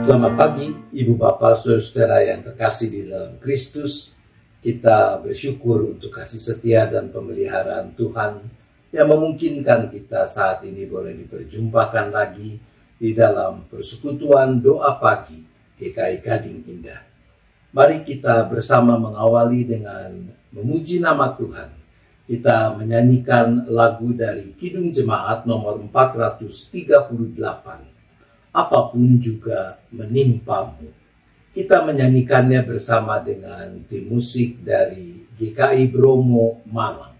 Selamat pagi, Ibu Bapak, Saudara yang terkasih di dalam Kristus. Kita bersyukur untuk kasih setia dan pemeliharaan Tuhan yang memungkinkan kita saat ini boleh diperjumpakan lagi di dalam persekutuan doa pagi GKI Gading Indah. Mari kita bersama mengawali dengan memuji nama Tuhan. Kita menyanyikan lagu dari Kidung Jemaat nomor 438. Apapun juga menimpamu. Kita menyanyikannya bersama dengan tim musik dari GKI Bromo Malang.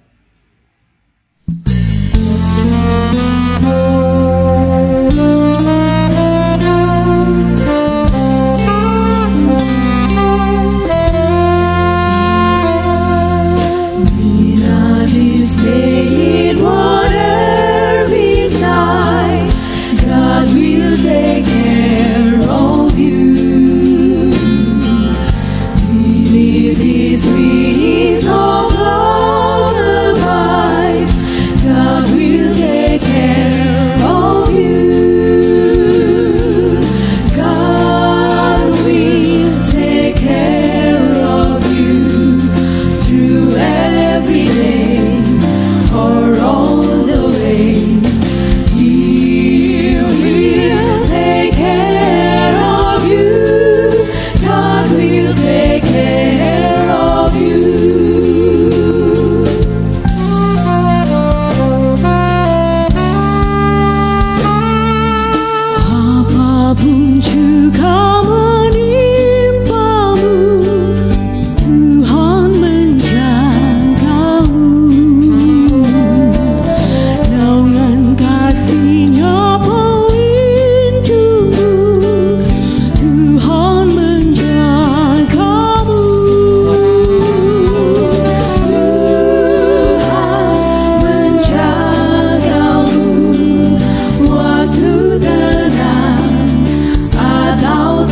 Atau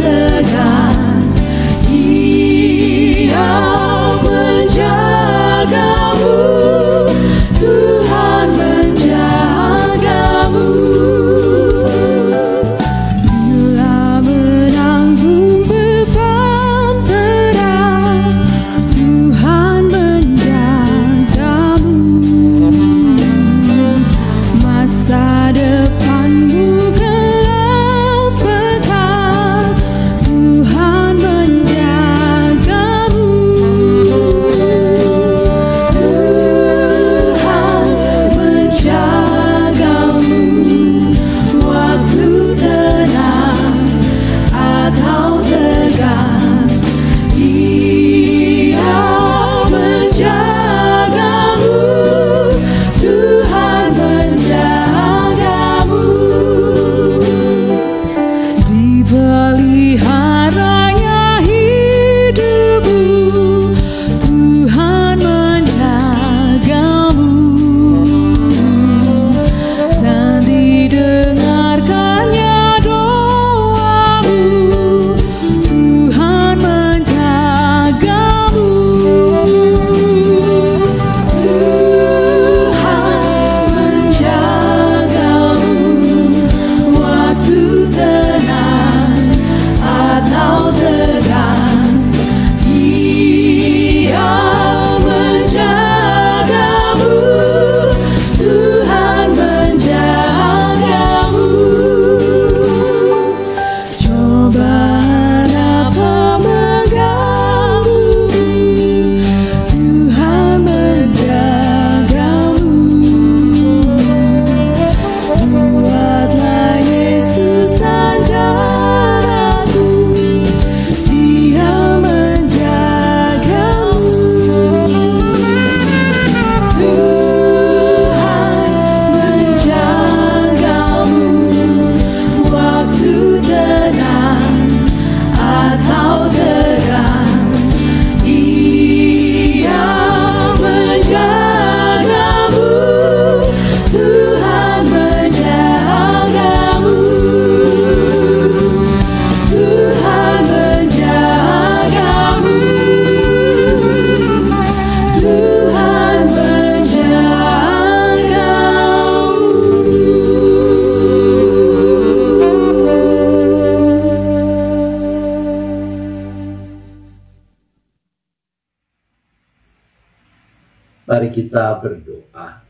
Mari kita berdoa.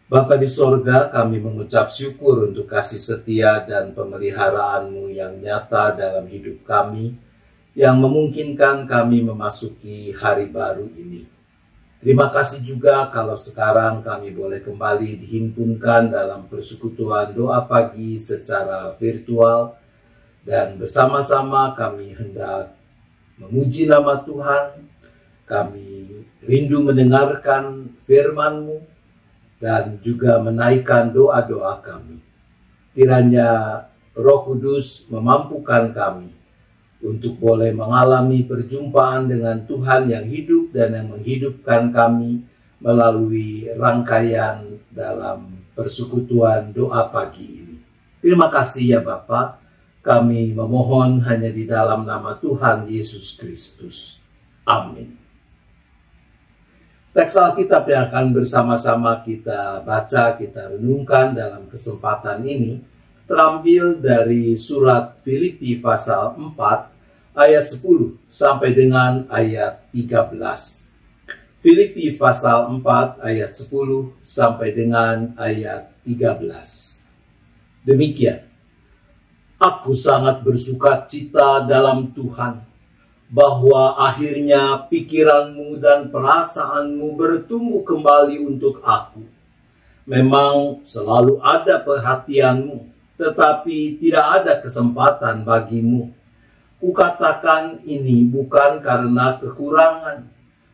Bapa di sorga, kami mengucap syukur untuk kasih setia dan pemeliharaan-Mu yang nyata dalam hidup kami, yang memungkinkan kami memasuki hari baru ini. Terima kasih juga kalau sekarang kami boleh kembali dihimpunkan dalam persekutuan doa pagi secara virtual, dan bersama-sama kami hendak memuji nama Tuhan. Kami rindu mendengarkan firman-Mu dan juga menaikkan doa-doa kami. Kiranya Roh Kudus memampukan kami untuk boleh mengalami perjumpaan dengan Tuhan yang hidup dan yang menghidupkan kami melalui rangkaian dalam persekutuan doa pagi ini. Terima kasih ya Bapa. Kami memohon hanya di dalam nama Tuhan Yesus Kristus. Amin. Teks Alkitab yang akan bersama-sama kita baca, kita renungkan dalam kesempatan ini terambil dari surat Filipi pasal 4 ayat 10 sampai dengan ayat 13. Filipi pasal 4 ayat 10 sampai dengan ayat 13. Demikian. Aku sangat bersuka cita dalam Tuhan, bahwa akhirnya pikiranmu dan perasaanmu bertumbuh kembali untuk aku. Memang selalu ada perhatianmu, tetapi tidak ada kesempatan bagimu. Kukatakan ini bukan karena kekurangan,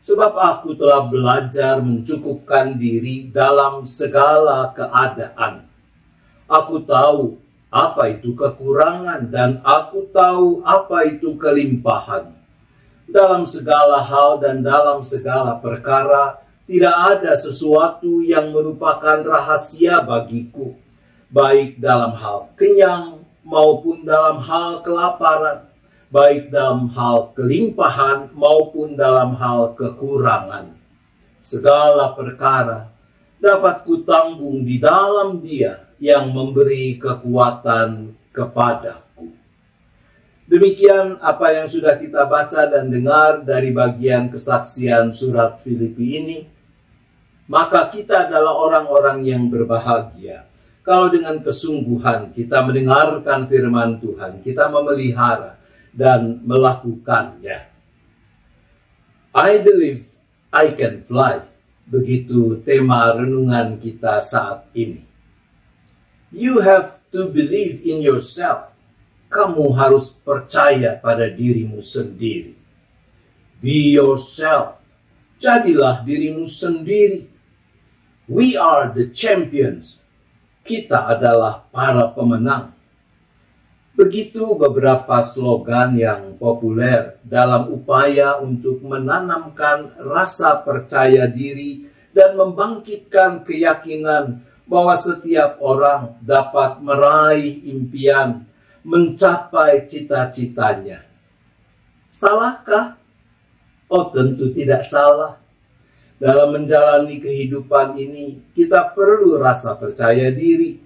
sebab aku telah belajar mencukupkan diri dalam segala keadaan. Aku tahu apa itu kekurangan dan aku tahu apa itu kelimpahan. Dalam segala hal dan dalam segala perkara, tidak ada sesuatu yang merupakan rahasia bagiku, baik dalam hal kenyang maupun dalam hal kelaparan, baik dalam hal kelimpahan maupun dalam hal kekurangan. Segala perkara dapat kutanggung di dalam Dia yang memberi kekuatan kepadaku. Demikian apa yang sudah kita baca dan dengar dari bagian kesaksian surat Filipi ini. Maka kita adalah orang-orang yang berbahagia kalau dengan kesungguhan kita mendengarkan firman Tuhan, kita memelihara dan melakukannya. I believe I can fly. Begitu tema renungan kita saat ini. You have to believe in yourself. Kamu harus percaya pada dirimu sendiri. Be yourself. Jadilah dirimu sendiri. We are the champions. Kita adalah para pemenang. Begitu beberapa slogan yang populer dalam upaya untuk menanamkan rasa percaya diri dan membangkitkan keyakinan bahwa setiap orang dapat meraih impian, mencapai cita-citanya. Salahkah? Oh, tentu tidak salah. Dalam menjalani kehidupan ini, kita perlu rasa percaya diri.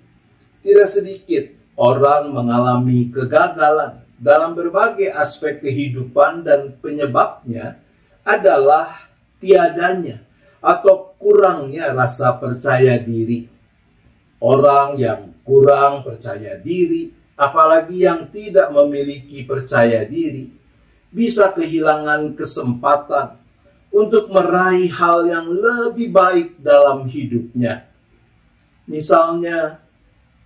Tidak sedikit orang mengalami kegagalan dalam berbagai aspek kehidupan dan penyebabnya adalah tiadanya atau kurangnya rasa percaya diri. Orang yang kurang percaya diri, apalagi yang tidak memiliki percaya diri, bisa kehilangan kesempatan untuk meraih hal yang lebih baik dalam hidupnya. Misalnya,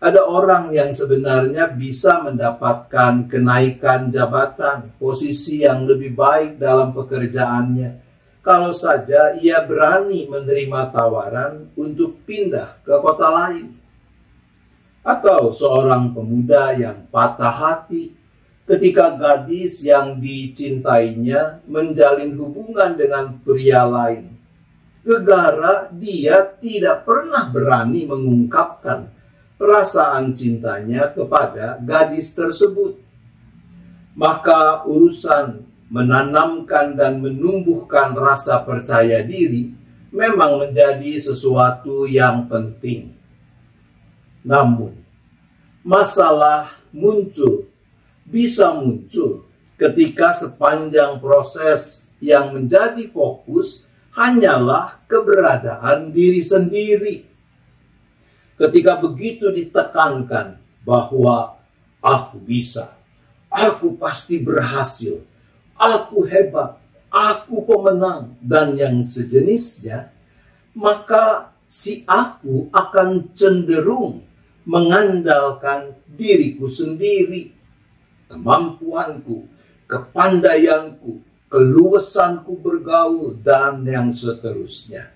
ada orang yang sebenarnya bisa mendapatkan kenaikan jabatan, posisi yang lebih baik dalam pekerjaannya, kalau saja ia berani menerima tawaran untuk pindah ke kota lain. Atau seorang pemuda yang patah hati ketika gadis yang dicintainya menjalin hubungan dengan pria lain, gegara dia tidak pernah berani mengungkapkan perasaan cintanya kepada gadis tersebut. Maka urusan menanamkan dan menumbuhkan rasa percaya diri memang menjadi sesuatu yang penting. Namun, masalah bisa muncul ketika sepanjang proses yang menjadi fokus hanyalah keberadaan diri sendiri. Ketika begitu ditekankan bahwa aku bisa, aku pasti berhasil, aku hebat, aku pemenang, dan yang sejenisnya, maka si aku akan cenderung mengandalkan diriku sendiri, kemampuanku, kepandaianku, keluasanku bergaul, dan yang seterusnya.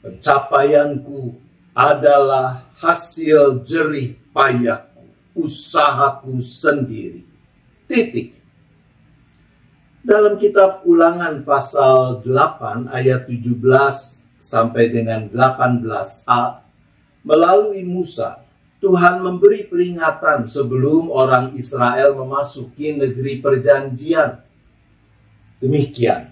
Pencapaianku adalah hasil jerih payahku, usahaku sendiri. Titik. Dalam kitab Ulangan pasal 8 ayat 17 sampai dengan 18a, melalui Musa, Tuhan memberi peringatan sebelum orang Israel memasuki negeri perjanjian. Demikian,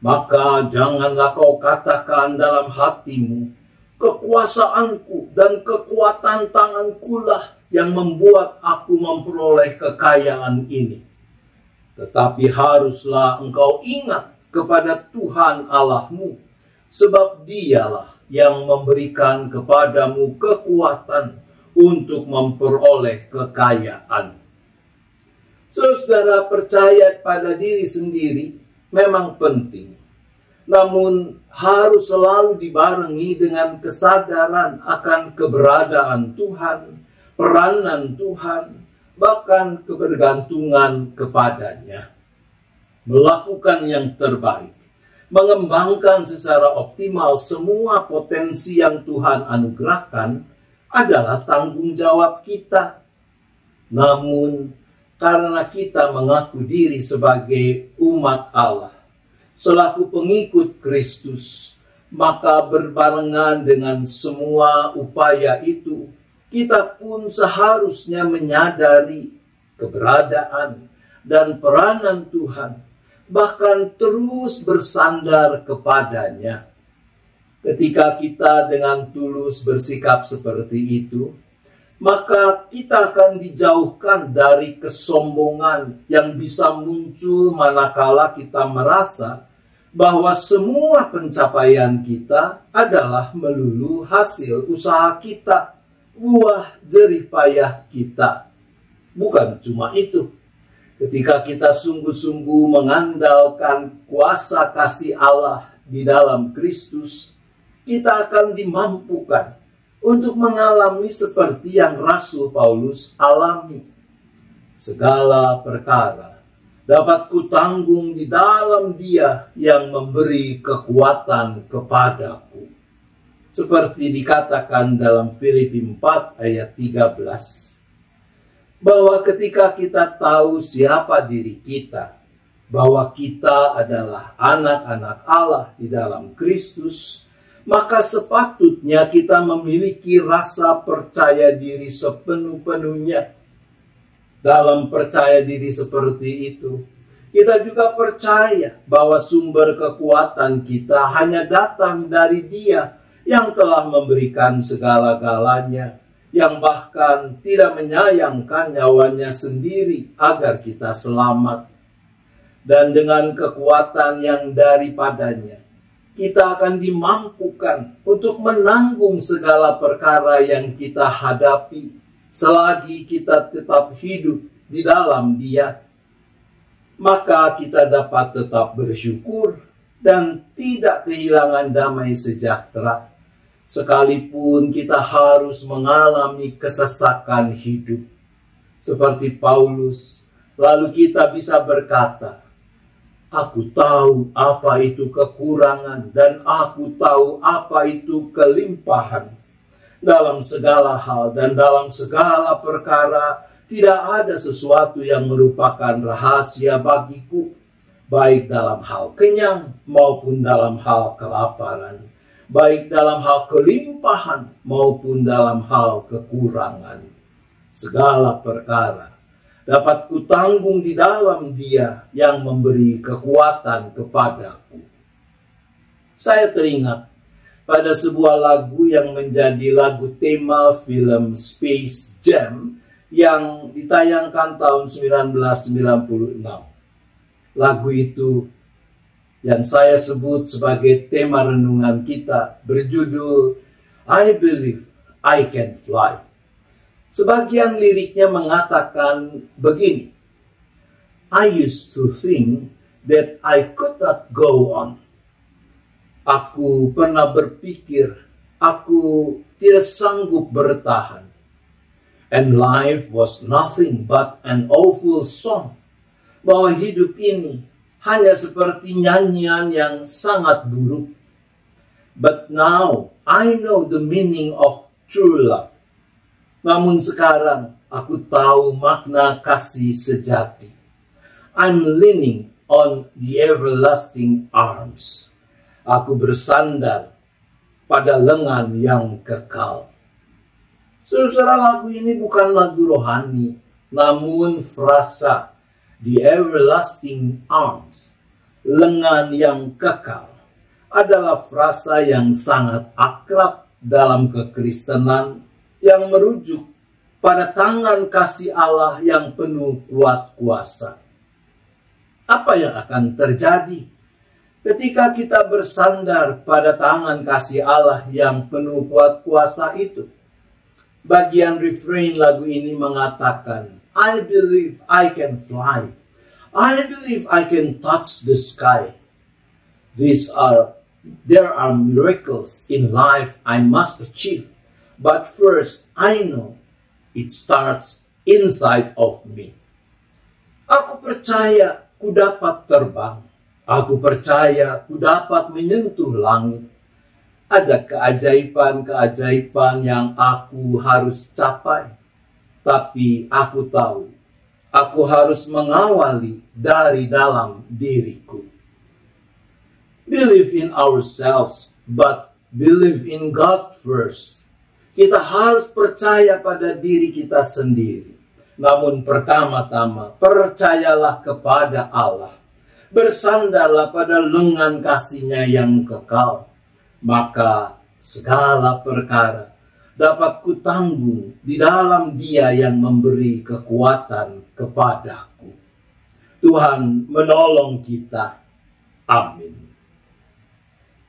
maka janganlah kau katakan dalam hatimu, kekuasaanku dan kekuatan tangankulah yang membuat aku memperoleh kekayaan ini. Tetapi haruslah engkau ingat kepada Tuhan Allahmu, sebab Dialah yang memberikan kepadamu kekuatan untuk memperoleh kekayaan. Saudara, percaya pada diri sendiri memang penting, namun harus selalu dibarengi dengan kesadaran akan keberadaan Tuhan, peranan Tuhan, bahkan kebergantungan kepadanya. Melakukan yang terbaik, mengembangkan secara optimal semua potensi yang Tuhan anugerahkan adalah tanggung jawab kita. Namun, karena kita mengaku diri sebagai umat Allah, selaku pengikut Kristus, maka berbarengan dengan semua upaya itu, kita pun seharusnya menyadari keberadaan dan peranan Tuhan, bahkan terus bersandar kepadanya. Ketika kita dengan tulus bersikap seperti itu, maka kita akan dijauhkan dari kesombongan yang bisa muncul manakala kita merasa bahwa semua pencapaian kita adalah melulu hasil usaha kita, buah jerih payah kita. Bukan cuma itu. Ketika kita sungguh-sungguh mengandalkan kuasa kasih Allah di dalam Kristus, kita akan dimampukan untuk mengalami seperti yang Rasul Paulus alami. Segala perkara dapat kutanggung di dalam Dia yang memberi kekuatan kepadaku. Seperti dikatakan dalam Filipi 4 ayat 13. Bahwa ketika kita tahu siapa diri kita, bahwa kita adalah anak-anak Allah di dalam Kristus, maka sepatutnya kita memiliki rasa percaya diri sepenuh-penuhnya. Dalam percaya diri seperti itu, kita juga percaya bahwa sumber kekuatan kita hanya datang dari Dia yang telah memberikan segala-galanya, yang bahkan tidak menyayangkan nyawanya sendiri agar kita selamat. Dan dengan kekuatan yang daripadanya, kita akan dimampukan untuk menanggung segala perkara yang kita hadapi selagi kita tetap hidup di dalam Dia. Maka kita dapat tetap bersyukur dan tidak kehilangan damai sejahtera, sekalipun kita harus mengalami kesesakan hidup. Seperti Paulus, lalu kita bisa berkata, aku tahu apa itu kekurangan dan aku tahu apa itu kelimpahan. Dalam segala hal dan dalam segala perkara, tidak ada sesuatu yang merupakan rahasia bagiku, baik dalam hal kenyang maupun dalam hal kelaparan, baik dalam hal kelimpahan maupun dalam hal kekurangan. Segala perkara dapat kutanggung di dalam Dia yang memberi kekuatan kepadaku. Saya teringat pada sebuah lagu yang menjadi lagu tema film Space Jam yang ditayangkan tahun 1996. Lagu itu yang saya sebut sebagai tema renungan kita berjudul I Believe I Can Fly. Sebagian liriknya mengatakan begini, I used to think that I could not go on. Aku pernah berpikir aku tidak sanggup bertahan. And life was nothing but an awful song. Bahwa hidup ini hanya seperti nyanyian yang sangat buruk. But now I know the meaning of true love. Namun sekarang aku tahu makna kasih sejati. I'm leaning on the everlasting arms. Aku bersandar pada lengan yang kekal. Saudara, lagu ini bukan lagu rohani, namun frasa the everlasting arms, lengan yang kekal, adalah frasa yang sangat akrab dalam kekristenan yang merujuk pada tangan kasih Allah yang penuh kuat kuasa. Apa yang akan terjadi ketika kita bersandar pada tangan kasih Allah yang penuh kuat kuasa itu? Bagian refrain lagu ini mengatakan, I believe I can fly. I believe I can touch the sky. There are miracles in life I must achieve. But first, I know it starts inside of me. Aku percaya ku dapat terbang. Aku percaya ku dapat menyentuh langit. Ada keajaiban-keajaiban yang aku harus capai. Tapi aku tahu, aku harus mengawali dari dalam diriku. Believe in ourselves, but believe in God first. Kita harus percaya pada diri kita sendiri. Namun pertama-tama, percayalah kepada Allah. Bersandarlah pada lengan kasih-Nya yang kekal. Maka segala perkara dapat kutanggung di dalam Dia yang memberi kekuatan kepadaku. Tuhan menolong kita. Amin.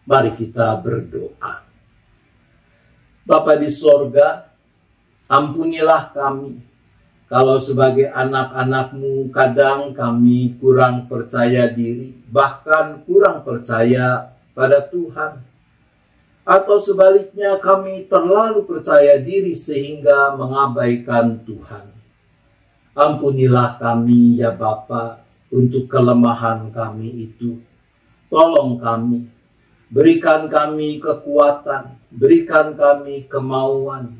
Mari kita berdoa. Bapa di sorga, ampunilah kami. Kalau sebagai anak-anak-Mu kadang kami kurang percaya diri, bahkan kurang percaya pada Tuhan. Atau sebaliknya kami terlalu percaya diri sehingga mengabaikan Tuhan. Ampunilah kami ya Bapa untuk kelemahan kami itu. Tolong kami, berikan kami kekuatan, berikan kami kemauan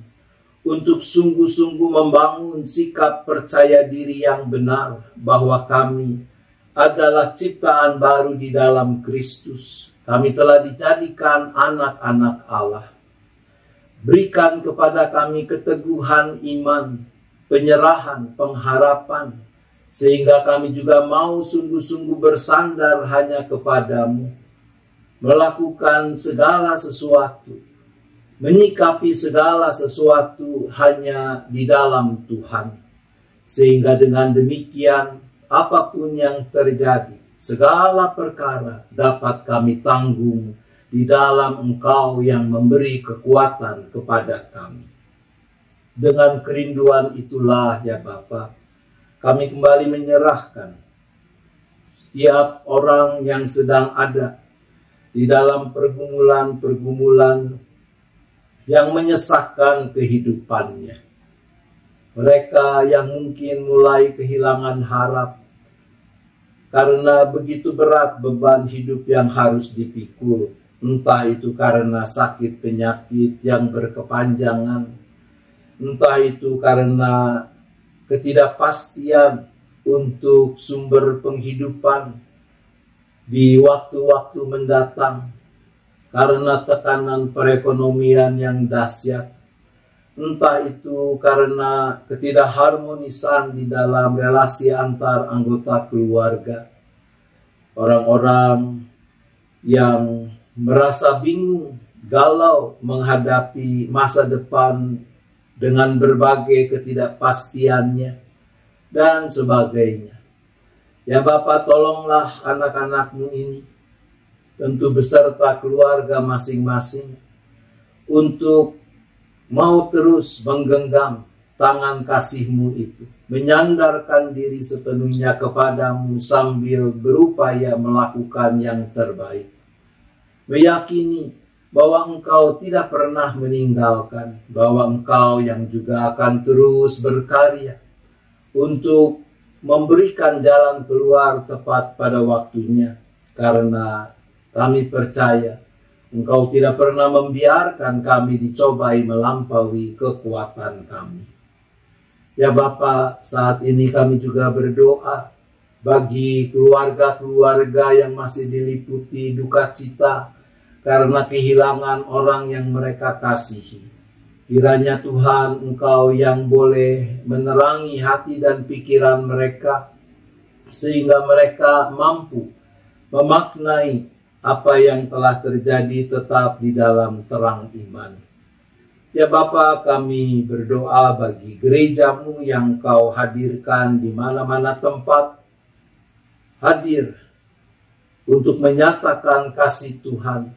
untuk sungguh-sungguh membangun sikap percaya diri yang benar bahwa kami adalah ciptaan baru di dalam Kristus. Kami telah dijadikan anak-anak Allah. Berikan kepada kami keteguhan iman, penyerahan, pengharapan, sehingga kami juga mau sungguh-sungguh bersandar hanya kepadamu, melakukan segala sesuatu, menyikapi segala sesuatu hanya di dalam Tuhan. Sehingga dengan demikian, apapun yang terjadi, segala perkara dapat kami tanggung di dalam Engkau yang memberi kekuatan kepada kami. Dengan kerinduan itulah ya Bapa, kami kembali menyerahkan setiap orang yang sedang ada di dalam pergumulan-pergumulan yang menyesakkan kehidupannya. Mereka yang mungkin mulai kehilangan harap, karena begitu berat beban hidup yang harus dipikul. Entah itu karena sakit penyakit yang berkepanjangan. Entah itu karena ketidakpastian untuk sumber penghidupan di waktu-waktu mendatang. Karena tekanan perekonomian yang dahsyat. Entah itu karena ketidakharmonisan di dalam relasi antar anggota keluarga. Orang-orang yang merasa bingung, galau menghadapi masa depan dengan berbagai ketidakpastiannya dan sebagainya. Ya Bapa, tolonglah anak-anak-Mu ini tentu beserta keluarga masing-masing, untuk mau terus menggenggam tangan kasih-Mu itu, menyandarkan diri sepenuhnya kepadamu sambil berupaya melakukan yang terbaik. Meyakini bahwa Engkau tidak pernah meninggalkan, bahwa Engkau yang juga akan terus berkarya untuk memberikan jalan keluar tepat pada waktunya, karena kami percaya Engkau tidak pernah membiarkan kami dicobai melampaui kekuatan kami. Ya Bapa, saat ini kami juga berdoa bagi keluarga-keluarga yang masih diliputi duka cita karena kehilangan orang yang mereka kasihi. Kiranya Tuhan, Engkau yang boleh menerangi hati dan pikiran mereka, sehingga mereka mampu memaknai apa yang telah terjadi tetap di dalam terang iman. Ya Bapa, kami berdoa bagi gereja-Mu yang Kau hadirkan di mana-mana tempat, hadir untuk menyatakan kasih Tuhan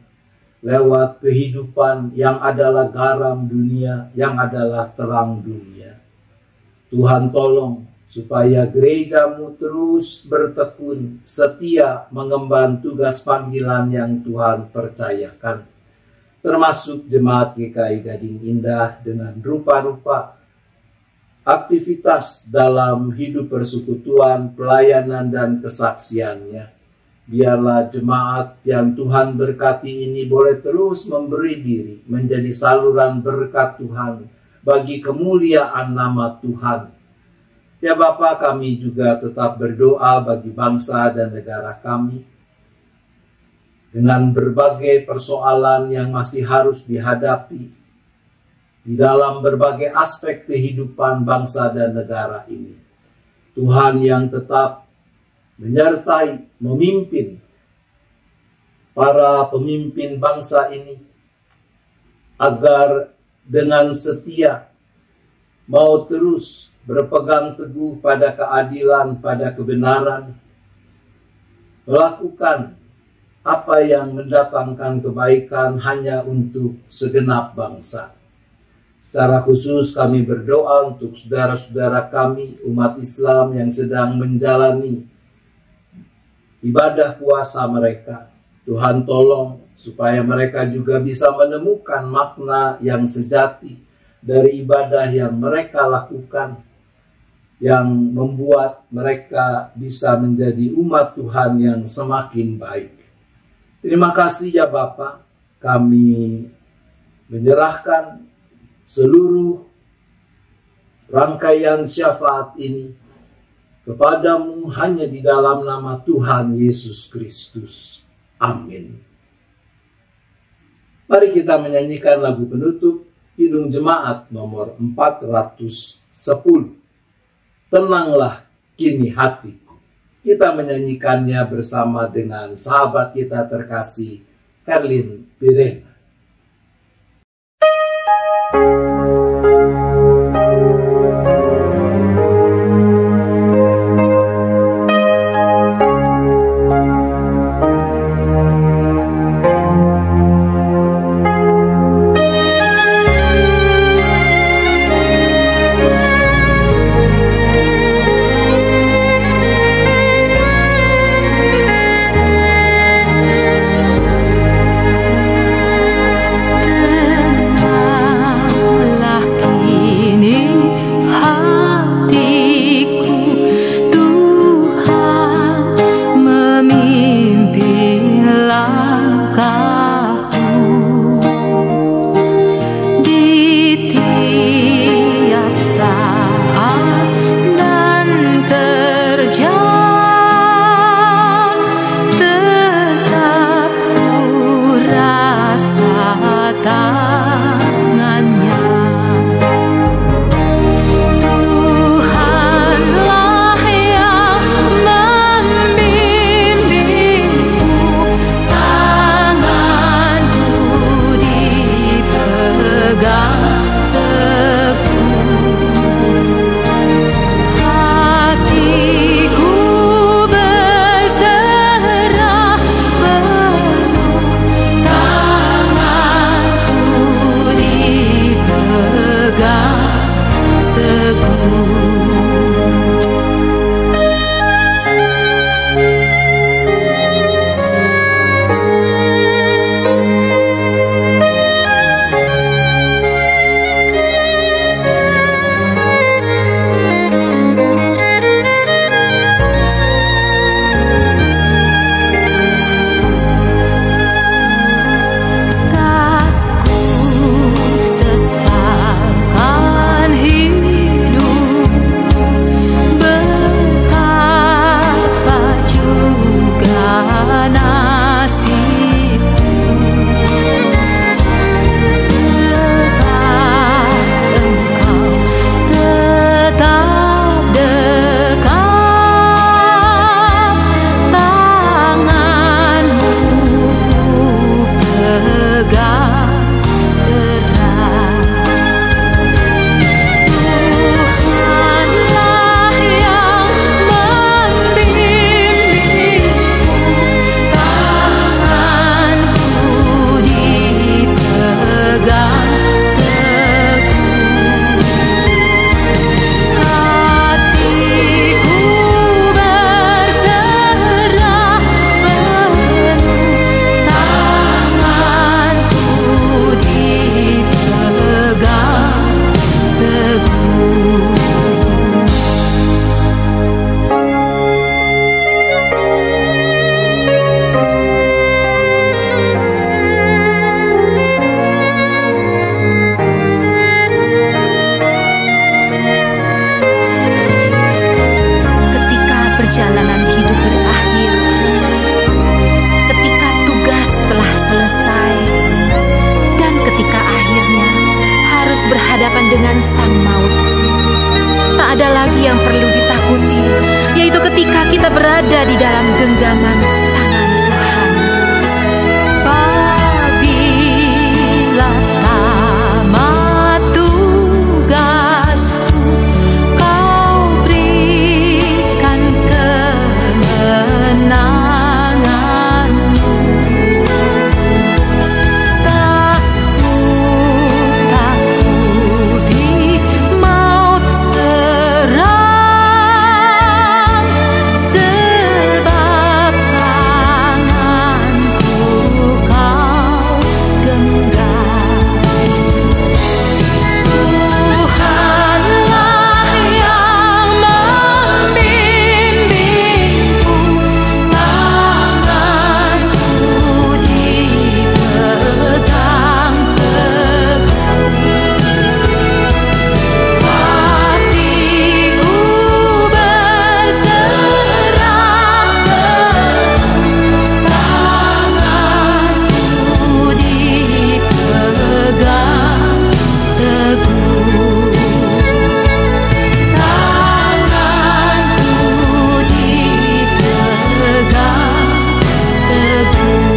lewat kehidupan yang adalah garam dunia, yang adalah terang dunia. Tuhan tolong supaya gereja-Mu terus bertekun setia mengemban tugas panggilan yang Tuhan percayakan, termasuk jemaat GKI Gading Indah dengan rupa-rupa aktivitas dalam hidup persekutuan, pelayanan, dan kesaksiannya. Biarlah jemaat yang Tuhan berkati ini boleh terus memberi diri menjadi saluran berkat Tuhan bagi kemuliaan nama Tuhan. Ya Bapa, kami juga tetap berdoa bagi bangsa dan negara kami, dengan berbagai persoalan yang masih harus dihadapi di dalam berbagai aspek kehidupan bangsa dan negara ini. Tuhan yang tetap menyertai, memimpin para pemimpin bangsa ini, agar dengan setia mau terus berpegang teguh pada keadilan, pada kebenaran, melakukan apa yang mendatangkan kebaikan hanya untuk segenap bangsa. Secara khusus kami berdoa untuk saudara-saudara kami, umat Islam yang sedang menjalani ibadah puasa mereka. Tuhan tolong supaya mereka juga bisa menemukan makna yang sejati dari ibadah yang mereka lakukan, yang membuat mereka bisa menjadi umat Tuhan yang semakin baik. Terima kasih ya Bapa, kami menyerahkan seluruh rangkaian syafaat ini kepadamu hanya di dalam nama Tuhan Yesus Kristus. Amin. Mari kita menyanyikan lagu penutup Kidung Jemaat nomor 410. Tenanglah kini hatiku. Kita menyanyikannya bersama dengan sahabat kita terkasih, Herlin Pirena. berhadapan dengan sang maut. Tak ada lagi yang perlu ditakuti, yaitu ketika kita berada di dalam genggaman tangan Tuhan. Apabila tamat tugasku, Kau berikan kemenangan-Mu. Tak ku takuti maut serang, sebab tangan-Ku Kau genggam. Tuhanlah yang membimbingku, tangan-Ku dipegang teguh. Hatiku berserah penuh, tangan-Ku dipegang teguh. Tangan-Ku dipegang teguh.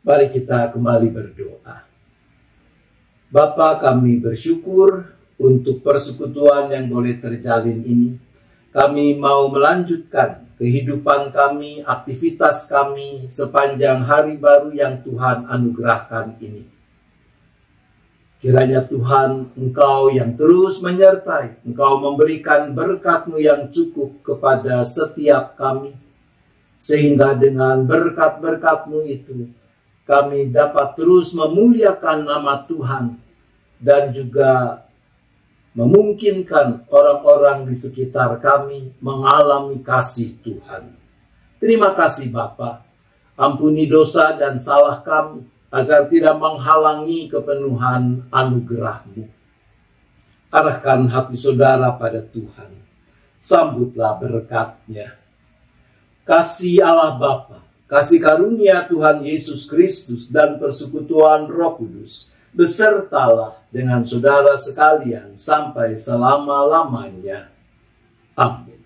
Mari kita kembali berdoa. Bapa, kami bersyukur untuk persekutuan yang boleh terjalin ini. Kami mau melanjutkan kehidupan kami, aktivitas kami sepanjang hari baru yang Tuhan anugerahkan ini. Kiranya Tuhan, Engkau yang terus menyertai, Engkau memberikan berkat-Mu yang cukup kepada setiap kami, sehingga dengan berkat-berkat-Mu itu, kami dapat terus memuliakan nama Tuhan dan juga memungkinkan orang-orang di sekitar kami mengalami kasih Tuhan. Terima kasih Bapa. Ampuni dosa dan salah kami agar tidak menghalangi kepenuhan anugerah-Mu. Arahkan hati saudara pada Tuhan. Sambutlah berkat-Nya. Kasih Allah Bapa, kasih karunia Tuhan Yesus Kristus dan persekutuan Roh Kudus besertalah dengan saudara sekalian sampai selama-lamanya. Amin.